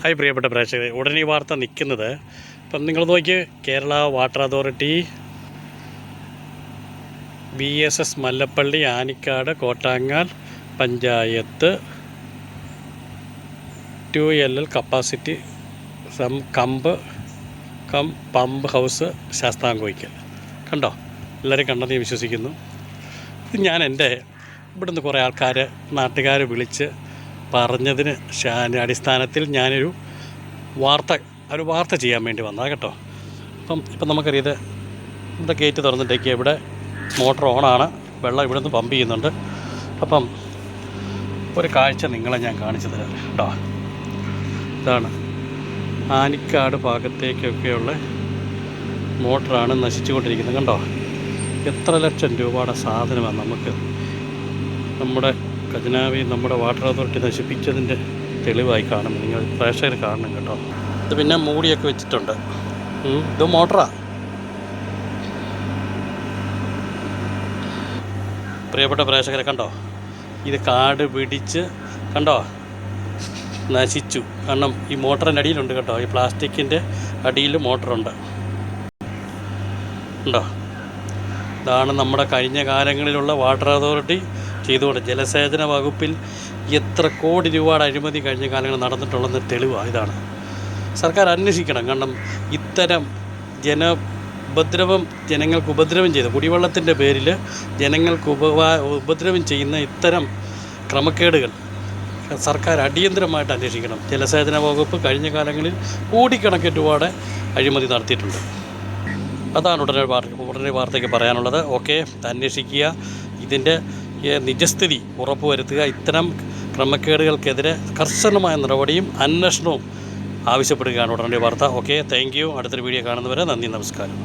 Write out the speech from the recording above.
Hi പ്രിയപ്പെട്ട പ്രേക്ഷകരെ, ഉടനെ ഈ വാർത്ത നിൽക്കുന്നത് ഇപ്പം നിങ്ങൾ നോക്കി Kerala water authority BSS Mallappally Anikkad Kottangal panchayat 2LL capacity pump house Sasthamkoikkal കണ്ടോ. എല്ലാവരും കണ്ടെന്ന് ഞാൻ വിശ്വസിക്കുന്നു. ഇത് ഞാൻ ഇവിടുന്ന് കുറേ നാട്ടുകാർ വിളിച്ച് പറഞ്ഞതിന് അടിസ്ഥാനത്തിൽ ഞാനൊരു വാർത്ത ചെയ്യാൻ വേണ്ടി വന്നതാണ് കേട്ടോ. ഇപ്പം നമുക്കറിയാം, ഇവിടെ ഗേറ്റ് തുറന്നിട്ടേക്ക് ഇവിടെ മോട്ടർ ഓണാണ്, വെള്ളം ഇവിടെ നിന്ന് പമ്പ് ചെയ്യുന്നുണ്ട്. അപ്പം ഒരു കാഴ്ച നിങ്ങളെ ഞാൻ കാണിച്ചു തരാം കേട്ടോ. ഇതാണ് ആനിക്കാട് ഭാഗത്തേക്കൊക്കെയുള്ള മോട്ടറാണ് നശിച്ചുകൊണ്ടിരിക്കുന്നത് കണ്ടോ. എത്ര ലക്ഷം രൂപയുടെ സാധനമാണ് നമുക്ക് നമ്മുടെ ഖജനാവി നമ്മുടെ വാട്ടർ അതോറിറ്റി നശിപ്പിച്ചതിൻ്റെ തെളിവായി കാണും. നിങ്ങൾ പ്രേക്ഷകർ കാണണം കേട്ടോ. ഇത് പിന്നെ മൂടിയൊക്കെ വെച്ചിട്ടുണ്ട്. ഇത് മോട്ടറാണ്. പ്രിയപ്പെട്ട പ്രേക്ഷകരെ കണ്ടോ, ഇത് കാട് പിടിച്ച് കണ്ടോ നശിച്ചു. കാരണം ഈ മോട്ടറിൻ്റെ അടിയിലുണ്ട് കേട്ടോ, ഈ പ്ലാസ്റ്റിക്കിൻ്റെ അടിയിൽ മോട്ടറുണ്ട് ഉണ്ടോ. ഇതാണ് നമ്മുടെ കഴിഞ്ഞ കാലങ്ങളിലുള്ള വാട്ടർ അതോറിറ്റി ചെയ്തുകൊണ്ട് ജലസേചന വകുപ്പിൽ എത്ര കോടി രൂപയുടെ അഴിമതി കഴിഞ്ഞ കാലങ്ങളിൽ നടന്നിട്ടുള്ളതെന്ന് തെളിവാണ്. ഇതാണ് സർക്കാർ അന്വേഷിക്കണം. കാരണം ഇത്തരം ജനങ്ങൾക്ക് ഉപദ്രവം ചെയ്ത് കുടിവെള്ളത്തിൻ്റെ പേരിൽ ജനങ്ങൾക്ക് ഉപദ്രവം ചെയ്യുന്ന ഇത്തരം ക്രമക്കേടുകൾ സർക്കാർ അടിയന്തരമായിട്ട് അന്വേഷിക്കണം. ജലസേചന വകുപ്പ് കഴിഞ്ഞ കാലങ്ങളിൽ കോടിക്കണക്കിന് രൂപയുടെ അഴിമതി നടത്തിയിട്ടുണ്ട്. അതാണ് ഉടനെ വാർത്തയ്ക്ക് പറയാനുള്ളത്. ഓക്കെ, അന്വേഷിക്കുക, ഇതിൻ്റെ നിജസ്ഥിതി ഉറപ്പുവരുത്തുക. ഇത്തരം ക്രമക്കേടുകൾക്കെതിരെ കർശനമായ നടപടിയും അന്വേഷണവും ആവശ്യപ്പെടുകയാണ് ഉടനെ വാർത്ത. Okay, thank you. അടുത്തൊരു വീഡിയോ കാണുന്നവരെ നന്ദി, നമസ്കാരം.